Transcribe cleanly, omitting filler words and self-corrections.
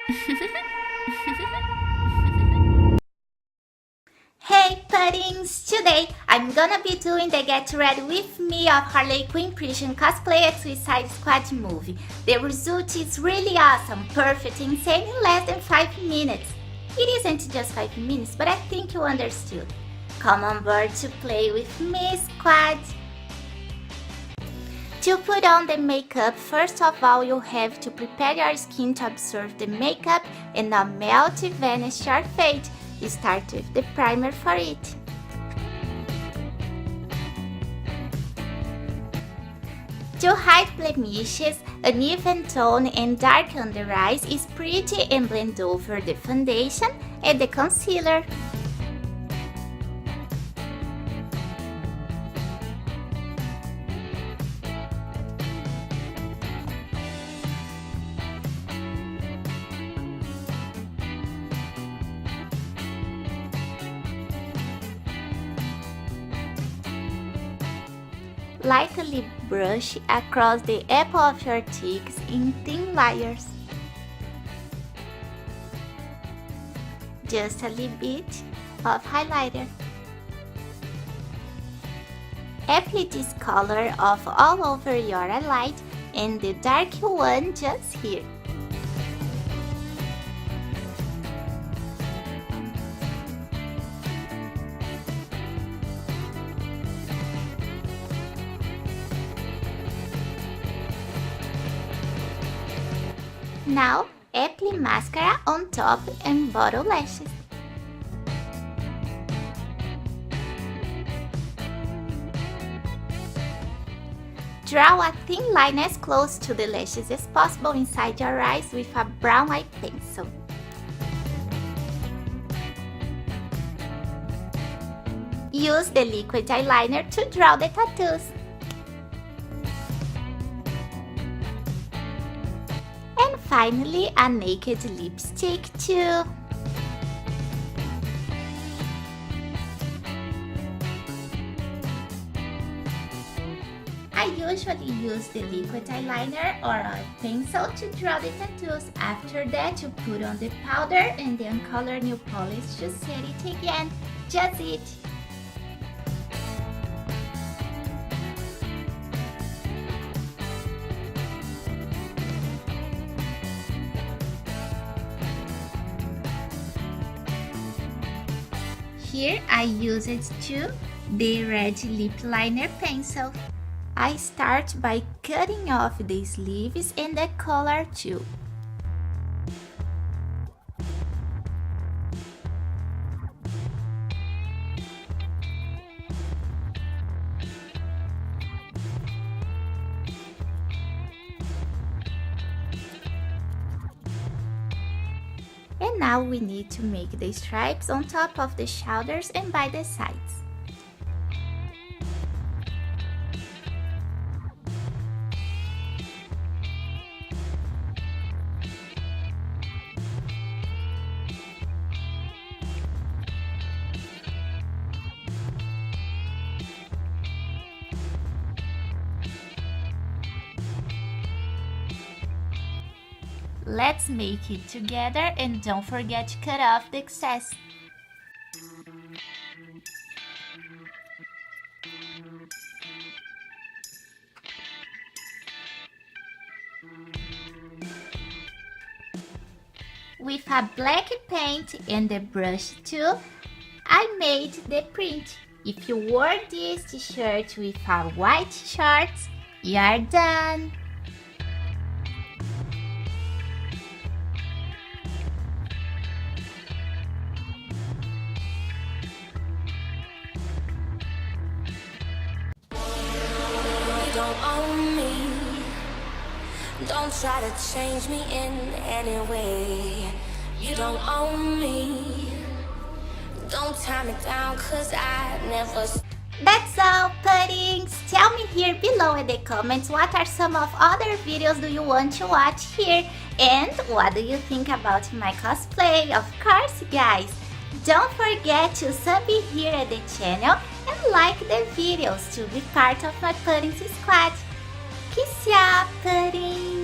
Hey puddings! Today I'm gonna be doing the Get Ready With Me of Harley Quinn Prision Cosplay at Suicide Squad movie. The result is really awesome, perfect, insane in less than 5 minutes. It isn't just 5 minutes, but I think you understood. Come on board to play with me, squad! To put on the makeup, first of all you have to prepare your skin to absorb the makeup and not melt, vanish or fade. Start with the primer for it. To hide blemishes, an even tone and dark under eyes is pretty and blend over the foundation and the concealer. Lightly brush across the apple of your cheeks in thin layers. Just a little bit of highlighter. Apply this color off all over your eyelid and the dark one just here. Now, apply mascara on top and bottom lashes. Draw a thin line as close to the lashes as possible inside your eyes with a brown eye pencil. Use the liquid eyeliner to draw the tattoos. Finally, a naked lipstick too. I usually use the liquid eyeliner or a pencil to draw the tattoos. After that, you put on the powder and then color nail polish to set it again. Just it. Here I used the red lip liner pencil. I start by cutting off the sleeves and the collar too. And now we need to make the stripes on top of the shoulders and by the sides. Let's make it together and don't forget to cut off the excess. With a black paint and the brush too, I made the print. If you wore this t-shirt with a white shorts, you're done! Don't own me. Don't try to change me in any way. You don't own me. Don't tie me down, cause I never. That's all, puddings! Tell me here below in the comments what are some of other videos do you want to watch here, and what do you think about my cosplay, of course guys! Don't forget to sub here at the channel and like the videos to be part of my puddings squad. Kiss ya, puddings!